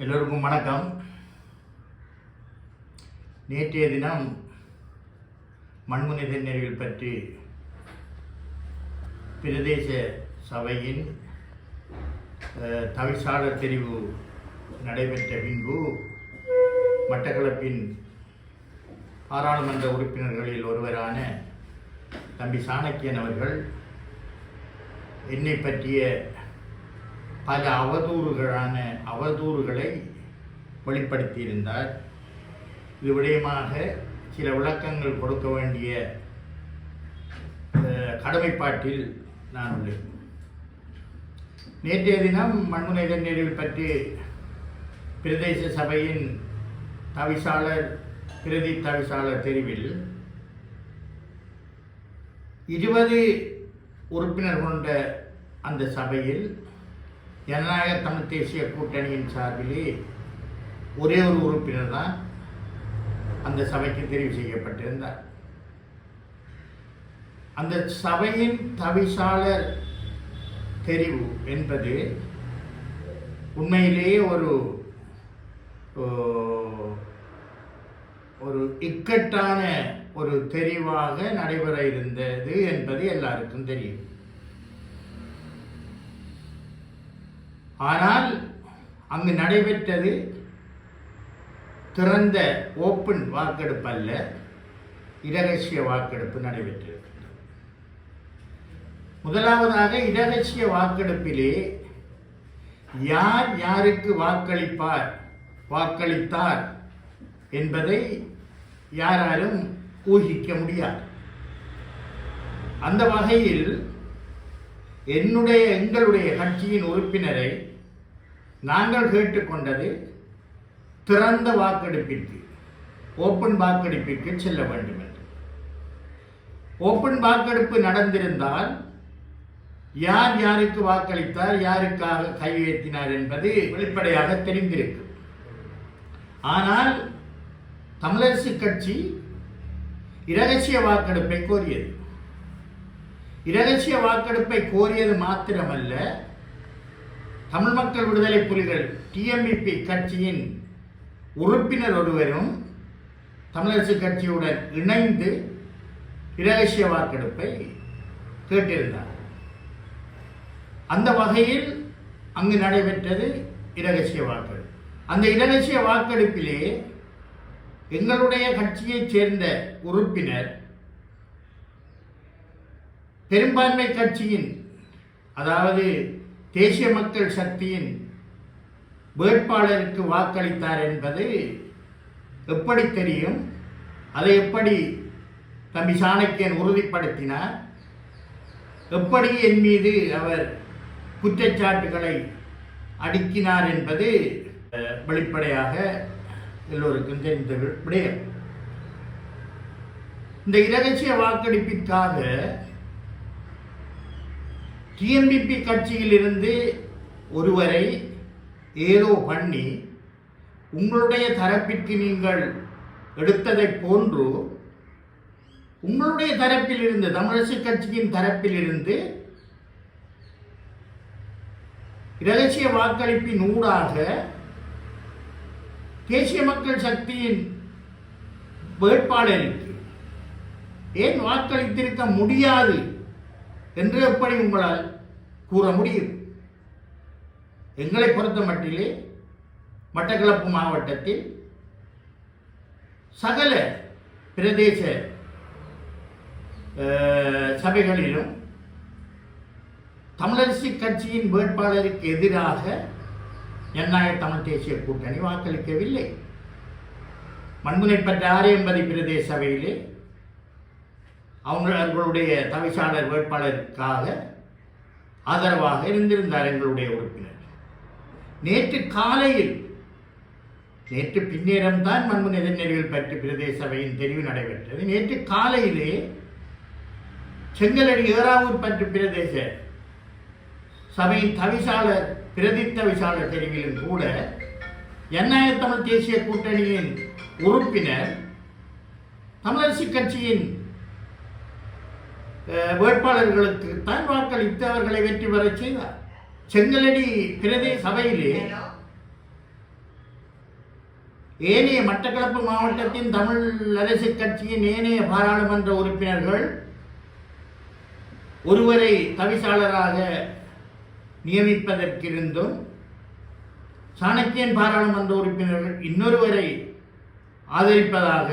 எல்லோருக்கும் வணக்கம். நேற்றைய தினம் மண்முனை நெறிகள் பற்றி பிரதேச சபையின் தவிசாளர் தெரிவு நடைபெற்ற பின்பு மட்டக்களப்பின் பாராளுமன்ற உறுப்பினர்களில் ஒருவரான தம்பி சாணக்கியன் அவர்கள் என்னை பற்றிய பல அவதூறுகளை வெளிப்படுத்தியிருந்தார். இது விடயமாக சில விளக்கங்கள் கொடுக்க வேண்டிய கடமைப்பாட்டில் நான் உள்ளேன். நேற்றைய தினம் மண்முனை நெறிகள் பற்றி பிரதேச சபையின் பிரதி தவிசாளர் தெரிவில் 20 உறுப்பினர் கொண்ட அந்த சபையில் ஜனநாயக தமிழ் தேசிய கூட்டணியின் சார்பிலே ஒரே ஒரு உறுப்பினர் தான் அந்த சபைக்கு தெரிவு செய்யப்பட்டிருந்தார். அந்த சபையின் தவிசாளர் தெரிவு என்பது உண்மையிலேயே ஒரு இக்கட்டான ஒரு தெரிவாக நடைபெற இருந்தது என்பது எல்லாருக்கும் தெரியும். ஆனால் அங்கு நடைபெற்றது திறந்த ஓப்பன் வாக்கெடுப்பு அல்ல, இரகசிய வாக்கெடுப்பு நடைபெற்றது. முதலாவதாக இரகசிய வாக்கெடுப்பிலே யார் யாருக்கு வாக்களித்தார் என்பதை யாராலும் ஊகிக்க முடியாது. அந்த வகையில் எங்களுடைய கட்சியின் உறுப்பினரை நாங்கள் கேட்டுக்கொண்டது திறந்த வாக்கெடுப்பிற்கு, ஓப்பன் வாக்கெடுப்பிற்கு செல்ல வேண்டும் என்று. ஓப்பன் வாக்கெடுப்பு நடந்திருந்தால் யார் யாருக்கு வாக்களித்தார், யாருக்காக கை உயர்த்தினார் என்பது வெளிப்படையாக தெரிந்திருக்கும். ஆனால் தமிழரசு கட்சி இரகசிய வாக்கெடுப்பை கோரியது. இரகசிய வாக்கெடுப்பை கோரியது மாத்திரமல்ல, தமிழ் மக்கள் விடுதலை புலிகள் டிஎம்இபி கட்சியின் உறுப்பினர் ஒருவரும் தமிழரசு கட்சியுடன் இணைந்து இரகசிய வாக்கெடுப்பை கேட்டிருந்தார். அந்த வகையில் அங்கு நடைபெற்றது இரகசிய வாக்கெடுப்பு. அந்த இரகசிய வாக்கெடுப்பிலே எங்களுடைய கட்சியைச் சேர்ந்த உறுப்பினர் பெரும்பான்மை கட்சியின், அதாவது தேசிய மக்கள் சக்தியின் வேட்பாளருக்கு வாக்களித்தார் என்பது எப்படி தெரியும்? அதை எப்படி தம்பி சாணக்கியன் உறுதிப்படுத்தினார்? எப்படி என் மீது அவர் குற்றச்சாட்டுகளை அடுக்கினார் என்பது வெளிப்படையாக எல்லோருக்கும் தெரிந்த விடயம். இந்த இரகசிய வாக்கெடுப்பிற்காக டிஎம்டிபி கட்சியில் இருந்து ஒருவரை ஏதோ பண்ணி உங்களுடைய தரப்பிற்கு நீங்கள் எடுத்ததை போன்று உங்களுடைய தரப்பில் இருந்து, தமிழரசு கட்சியின் தரப்பில் இருந்து இரகசிய வாக்களிப்பின் ஊடாக தேசிய மக்கள் சக்தியின் வேட்பாளருக்கு ஏன் வாக்களித்திருக்க முடியாது என்று எப்படி உங்களால் கூற முடியும்? எங்களை பொறுத்த மட்டிலே மட்டக்களப்பு மாவட்டத்தில் சகல பிரதேச சபைகளிலும் தமிழரசு கட்சியின் வேட்பாளருக்கு எதிராக ஜனநாயக தமிழ் தேசிய கூட்டணி வாக்களிக்கவில்லை. மண்முனைப்பட்ட ஆரியம்பதி பிரதேச சபையிலே அவர்களுடைய தவிசாளர் வேட்பாளருக்காக ஆதரவாக இருந்திருந்தார் எங்களுடைய உறுப்பினர். நேற்று பின்னேரம்தான் மண்முனை நெறிகள் பற்றி பிரதேச சபையின் தெரிவு நடைபெற்றது. நேற்று காலையிலே செங்கலடி ஏறாவூர் பற்றி பிரதேச சபையின் பிரதி தவிசாளர் தெரிவிலும் கூட ஜனநாயக தமிழ் தேசிய கூட்டணியின் உறுப்பினர் தமிழரசு கட்சியின் வேட்பாளர்களுக்கு தான் வாக்களித்து அவர்களை வெற்றி பெற செய்தார். செங்கலடி பிரதேச சபையிலே ஏனைய மட்டக்களப்பு மாவட்டத்தின் தமிழ் அரசு கட்சியின் ஏனைய பாராளுமன்ற உறுப்பினர்கள் ஒருவரை தவிசாளராக நியமிப்பதற்கிருந்தும் சாணக்கியன் பாராளுமன்ற உறுப்பினர்கள் இன்னொருவரை ஆதரிப்பதாக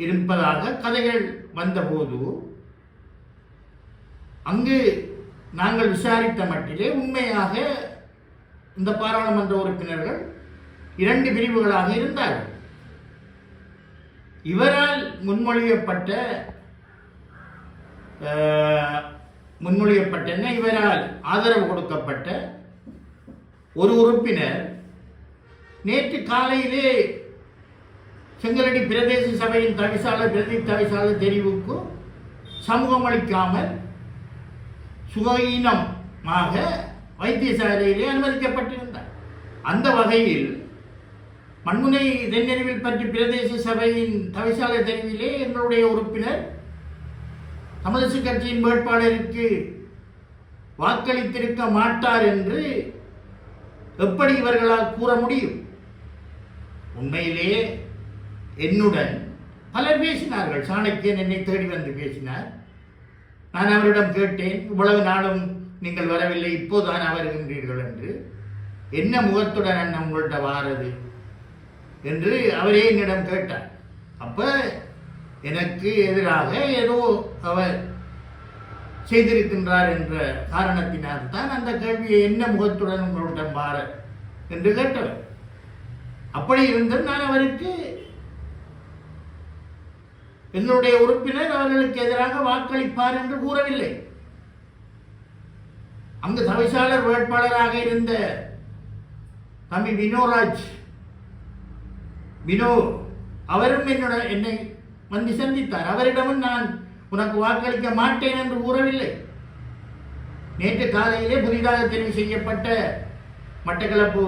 இருப்பதாக கதைகள் வந்தபோது அங்கு நாங்கள் விசாரித்த மட்டிலே உண்மையாக இந்த பாராளுமன்ற உறுப்பினர்கள் 2 பிரிவுகளாக இருந்தார்கள். இவரால் முன்மொழியப்பட்ட இவரால் ஆதரவு கொடுக்கப்பட்ட ஒரு உறுப்பினர் நேற்று காலையிலே செங்கலடி பிரதேச சபையின் பிரதி தவிசாளர் தெரிவுக்கு சமூகம் அளிக்காமல் சுகஈனமாக வைத்தியசாலையிலே அனுமதிக்கப்பட்டிருந்தார். அந்த வகையில் மண்முனை தென்னறிவில் பற்றி பிரதேச சபையின் தவிசாளர் தெரிவிலே எங்களுடைய உறுப்பினர் தமிழரசு கட்சியின் வேட்பாளருக்கு வாக்களித்திருக்க மாட்டார் என்று எப்படி இவர்களால் கூற முடியும்? உண்மையிலேயே என்னுடன் பலர் பேசினார்கள். சாணக்கியன் என்னை தேடி வந்து பேசினார். நான் அவரிடம் கேட்டேன், இவ்வளவு நாளும் நீங்கள் வரவில்லை, இப்போதான் வருகின்றீர்கள் என்று. என்ன முகத்துடன் அண்ணன் உங்கள்கிட்ட வாரது என்று அவரே என்னிடம் கேட்டார். அப்ப எனக்கு எதிராக ஏதோ அவர் செய்திருக்கின்றார் என்ற காரணத்தினால் தான் அந்த கேள்வியை என்ன முகத்துடன் உங்களிடம் வார என்று கேட்டவர். அப்படி இருந்தும் நான் அவருக்கு என்னுடைய உறுப்பினர் அவர்களுக்கு எதிராக வாக்களிப்பார் என்று கூறவில்லை. அங்கு தவிசாளர் வேட்பாளராக இருந்த தம்பி வினோ அவரும் என்னை வந்து சந்தித்தார். அவரிடமும் நான் உனக்கு வாக்களிக்க மாட்டேன் என்று கூறவில்லை. நேற்று காலையிலே புதிதாக தெரிவு செய்யப்பட்ட மட்டக்களப்பு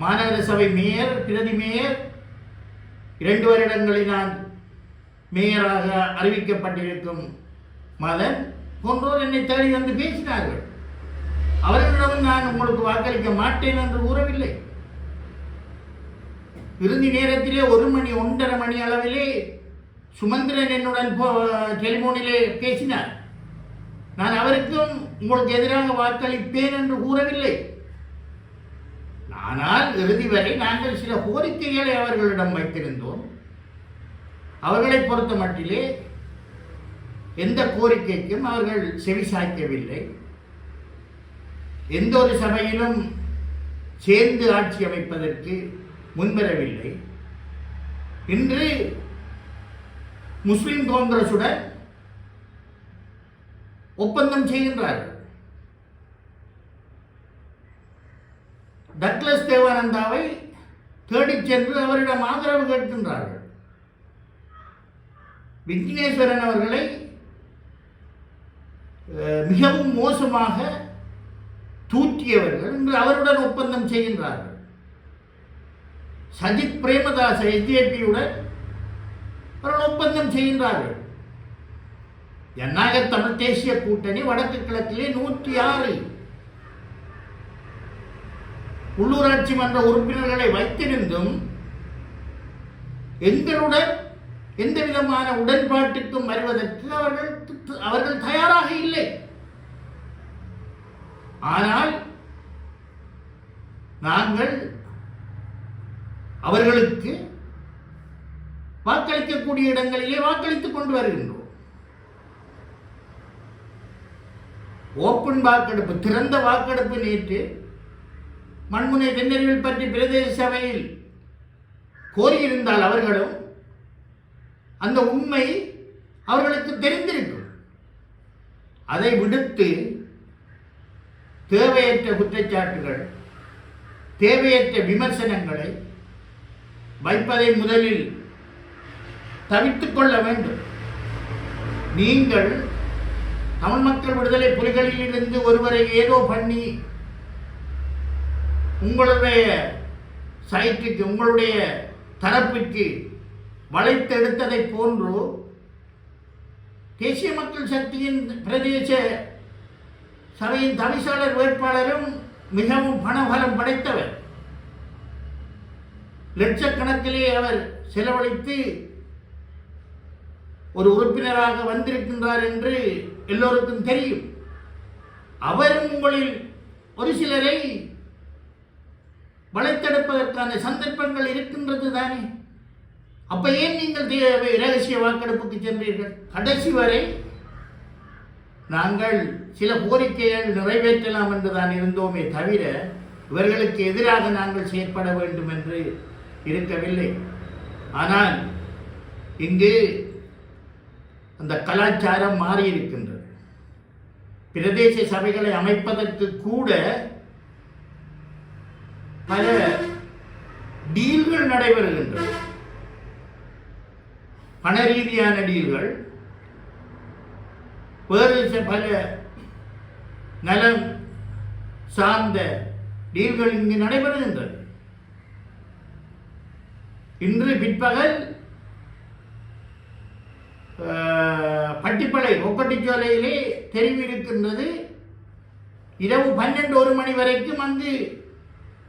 மாநகர சபை மேயர், பிரதி மேயர், 2 வருடங்களினால் மேயராக அறிவிக்கப்பட்டிருக்கும் மதன் போன்றோர் என்னை தேடி வந்து பேசினார்கள். அவர்களிடம் நான் உங்களுக்கு வாக்களிக்க மாட்டேன் என்று கூறவில்லை. இறுதி நேரத்திலே 1 மணி 1:30 மணி அளவிலே சுமந்திரன் என்னுடன் டெலிபோனிலே பேசினார். நான் அவருக்கும் உங்களுக்கு எதிராக வாக்களிப்பேன் என்று கூறவில்லை. ஆனால் இறுதி வரை நாங்கள் சில கோரிக்கைகளை அவர்களிடம் வைத்திருந்தோம். அவர்களை பொறுத்த மட்டிலே எந்த கோரிக்கைக்கும் அவர்கள் செவிசாய்க்கவில்லை. எந்த ஒரு சபையிலும் சேர்ந்து ஆட்சி அமைப்பதற்கு முன்வரவில்லை. இன்று முஸ்லிம் காங்கிரசுடன் ஒப்பந்தம் செய்கின்றார்கள். டக்ளஸ் தேவானந்தாவை தேடிச் சென்று அவரிடம் ஆதரவு கேட்கின்றார்கள். விக்னேஸ்வரன் அவர்களை மிகவும் மோசமாக தூற்றியவர்கள் இன்று அவருடன் ஒப்பந்தம் செய்கின்றார்கள். சஜித் பிரேமதாச எஸ்ஜேபியுடன் அவர்கள் ஒப்பந்தம் செய்கின்றார்கள். ஜனநாயக தமிழ் தேசிய கூட்டணி வடக்கு கிழக்கிலே 106 உள்ளூராட்சி மன்ற உறுப்பினர்களை வைத்திருந்தும் எங்களுடன் எந்த விதமான உடன்பாட்டுக்கும் வருவதற்கு அவர்கள் தயாராக இல்லை. ஆனால் நாங்கள் அவர்களுக்கு வாக்களிக்கக்கூடிய இடங்களிலே வாக்களித்துக் கொண்டு வருகின்றோம். ஓப்பன் வாக்கெடுப்பு, திறந்த வாக்கெடுப்பு நேற்று மண்முனை தென்னறிவில் பற்றி பிரதேச சபையில் கோரியிருந்தால் அவர்களும் அந்த உண்மை அவர்களுக்கு தெரிந்திருக்கும். அதை விடுத்து தேவையற்ற குற்றச்சாட்டுகள், தேவையற்ற விமர்சனங்களை வைப்பதை முதலில் தவிர்த்துக் கொள்ள வேண்டும். நீங்கள் தமிழ் மக்கள் விடுதலை புலிகளில் இருந்து ஒருவரை ஏதோ பண்ணி உங்களுடைய சைட்டுக்கு, உங்களுடைய தரப்புக்கு வளைத்தெடுத்ததை போன்று தேசிய மக்கள் சக்தியின் பிரதேச சபையின் தவிசாளர் வேட்பாளரும் மிகவும் பணபலம் படைத்தவர். லட்சக்கணக்கிலே அவர் செலவழித்து ஒரு உறுப்பினராக வந்திருக்கின்றார் என்று எல்லோருக்கும் தெரியும். அவரும் உங்களில் ஒரு சிலரை வளைத்தெடுப்பதற்கான சந்தர்ப்பங்கள் இருக்கின்றது தானே. அப்ப ஏன் நீங்கள் இரகசிய வாக்கெடுப்புக்கு சென்றீர்கள்? கடைசி வரை நாங்கள் சில கோரிக்கைகள் நிறைவேற்றலாம் என்றுதான் இருந்தோமே தவிர இவர்களுக்கு எதிராக நாங்கள் செயற்பட வேண்டும் என்று இருக்கவில்லை. ஆனால் இங்கு அந்த கலாச்சாரம் மாறி இருக்கின்றது. பிரதேச சபைகளை அமைப்பதற்கு கூட பல டீல்கள் நடைபெறுகின்றன. பண ரீதியான டீல்கள், வேறு பல நலம் சார்ந்த டீல்கள் இங்கு நடைபெறுகின்றது. இன்று பிற்பகல் பட்டிப்பளை ஒப்பட்டிச்சோலையிலே தெரிவிக்கின்றது, இரவு 12-1 மணி வரைக்கும் அங்கு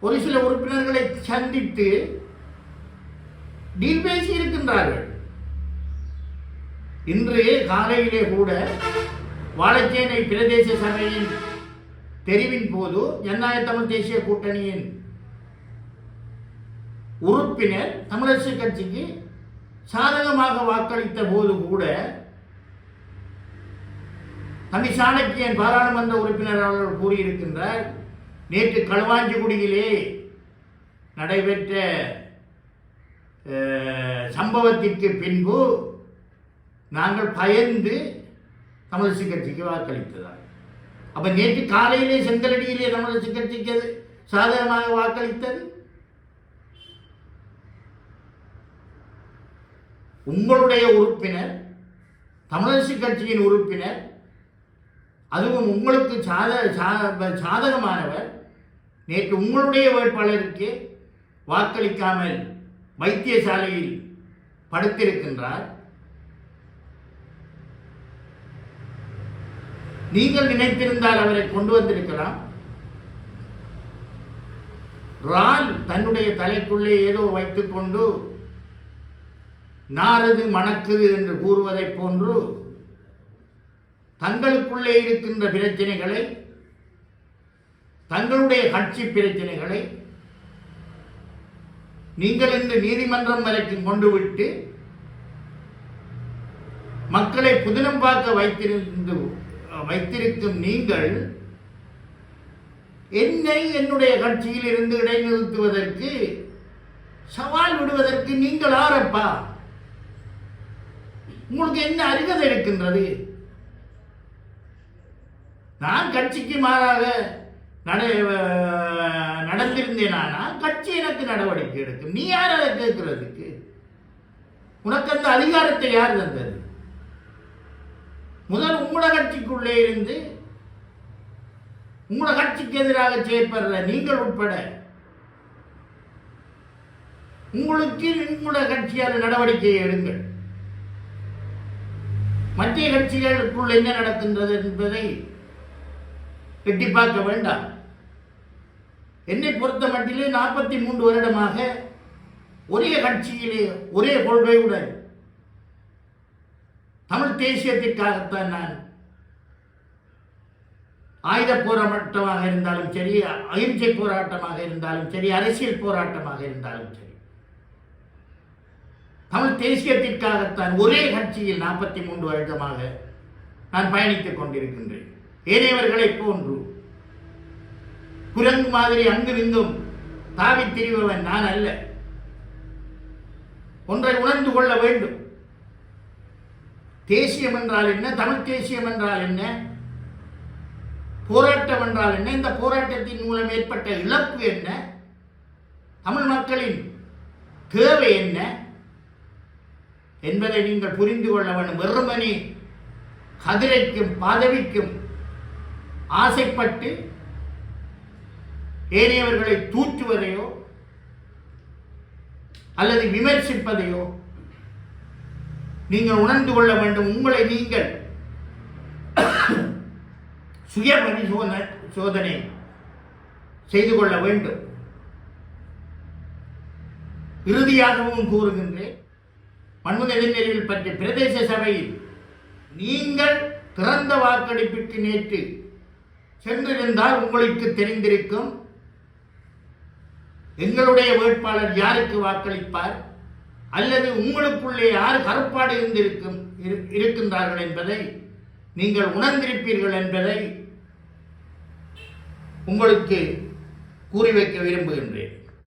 ஒரு சில உறுப்பினர்களை சந்தித்து டீல் பேசி இருக்கின்றார்கள். இன்று காலையிலே கூட வாழைச்சேனை பிரதேச சபையின் தெரிவின் போது ஜனநாயக தமிழ் தேசிய கூட்டணியின் உறுப்பினர் தமிழரசு கட்சிக்கு சாதகமாக வாக்களித்த போது கூட தம்பி சாணக்கியன் பாராளுமன்ற உறுப்பினர் அவர்கள் கூறியிருக்கின்றார், நேற்று களுவாஞ்சிக்குடியிலே நடைபெற்ற சம்பவத்திற்கு பின்பு நாங்கள் பயந்து தமிழரசு கட்சிக்கு வாக்களித்ததால். அப்ப நேற்று காலையிலே செங்கலடியிலே தமிழரசு கட்சிக்கு சாதகமாக வாக்களித்தது உங்களுடைய உறுப்பினர், தமிழரசு கட்சியின் உறுப்பினர், அதுவும் உங்களுக்கு சாதகமானவர் நேற்று உங்களுடைய வேட்பாளருக்கு வாக்களிக்காமல் வைத்தியசாலையில் படுத்திருக்கின்றார். நீங்கள் நினைத்திருந்தால் அவரை கொண்டு வந்திருக்கலாம். ரால் தன்னுடைய தலைக்குள்ளே ஏதோ வைத்துக் கொண்டு நாரது மணக்குது என்று கூறுவதைப் போன்று தங்களுக்குள்ளே இருக்கின்ற பிரச்சனைகளை, தங்களுடைய கட்சி பிரச்சனைகளை நீங்கள் இந்த நீதிமன்றம் வரைக்கும் கொண்டு விட்டு மக்களை புதினம் பார்க்க வைத்திருக்கும் நீங்கள் என்னை என்னுடைய கட்சியில் இருந்து இடைநிறுத்துவதற்கு, சவால் விடுவதற்கு நீங்கள் ஆரப்பா? உங்களுக்கு என்ன அருகதை இருக்கின்றது? நான் கட்சிக்கு மாறாக நடந்திருந்தேனானா கட்சி எனக்கு நடவடிக்கை எடுக்கும். நீ யார் அதை கேட்கிறதுக்கு? உனக்கு அந்த அதிகாரத்தை யார் தந்தது? முதல் உங்களோட கட்சிக்குள்ளே இருந்து உங்களோட கட்சிக்கு எதிராக செயற்படுற நீங்கள் உட்பட உங்களுக்கு உங்களோட கட்சியால் நடவடிக்கையை எடுங்கள். மத்திய கட்சிகளுக்குள் என்ன நடக்கின்றது என்பதை எட்டி பார்க்க வேண்டாம். என்னை பொறுத்த மட்டிலே 43 வருடமாக ஒரே கட்சியிலே ஒரே கொள்கையுடன் தமிழ் தேசியத்திற்காகத்தான் நான் ஆயுத போராட்டமாக இருந்தாலும் சரி, அகிம்சை போராட்டமாக இருந்தாலும் சரி, அரசியல் போராட்டமாக இருந்தாலும் சரி, தமிழ் தேசியத்திற்காகத்தான் ஒரே கட்சியில் 43 வருடமாக நான் பயணித்துக் கொண்டிருக்கின்றேன். ஏனையவர்களை போன்று குரங்கு மாதிரி அங்கு இங்கும் தாவி திரிபவன் நான் அல்ல. ஒன்றை உணர்ந்து கொள்ள வேண்டும். தேசியம் என்றால் என்ன? தமிழ் தேசியம் என்றால் என்ன? போராட்டம் என்றால் என்ன? இந்த போராட்டத்தின் மூலம் ஏற்பட்ட இழப்பு என்ன? தமிழ் மக்களின் தேவை என்ன என்பதை நீங்கள் புரிந்து கொள்ள வேண்டும். வெறுமனே கதிரைக்கும் பதவிக்கும் ஆசைப்பட்டு ஏனையவர்களை தூற்றுவதையோ அல்லது விமர்சிப்பதையோ நீங்கள் உணர்ந்து கொள்ள வேண்டும். உங்களை நீங்கள் சுய பரிசோதனை செய்து கொள்ள வேண்டும். இறுதியாகவும் கூறுகின்றேன், மண்முனை நெறியில் பற்றி பிரதேச சபையில் நீங்கள் திறந்த வாக்கெடுப்பிற்கு நேற்று சென்றிருந்தால் உங்களுக்கு தெரிந்திருக்கும் எங்களுடைய வேட்பாளர் யாருக்கு வாக்களிப்பார் அல்லது உங்களுக்குள்ளே யார் கருப்பாடு இருக்கின்றார்கள் என்பதை நீங்கள் உணர்ந்திருப்பீர்கள் என்பதை உங்களுக்கு கூறி வைக்க விரும்புகின்றேன்.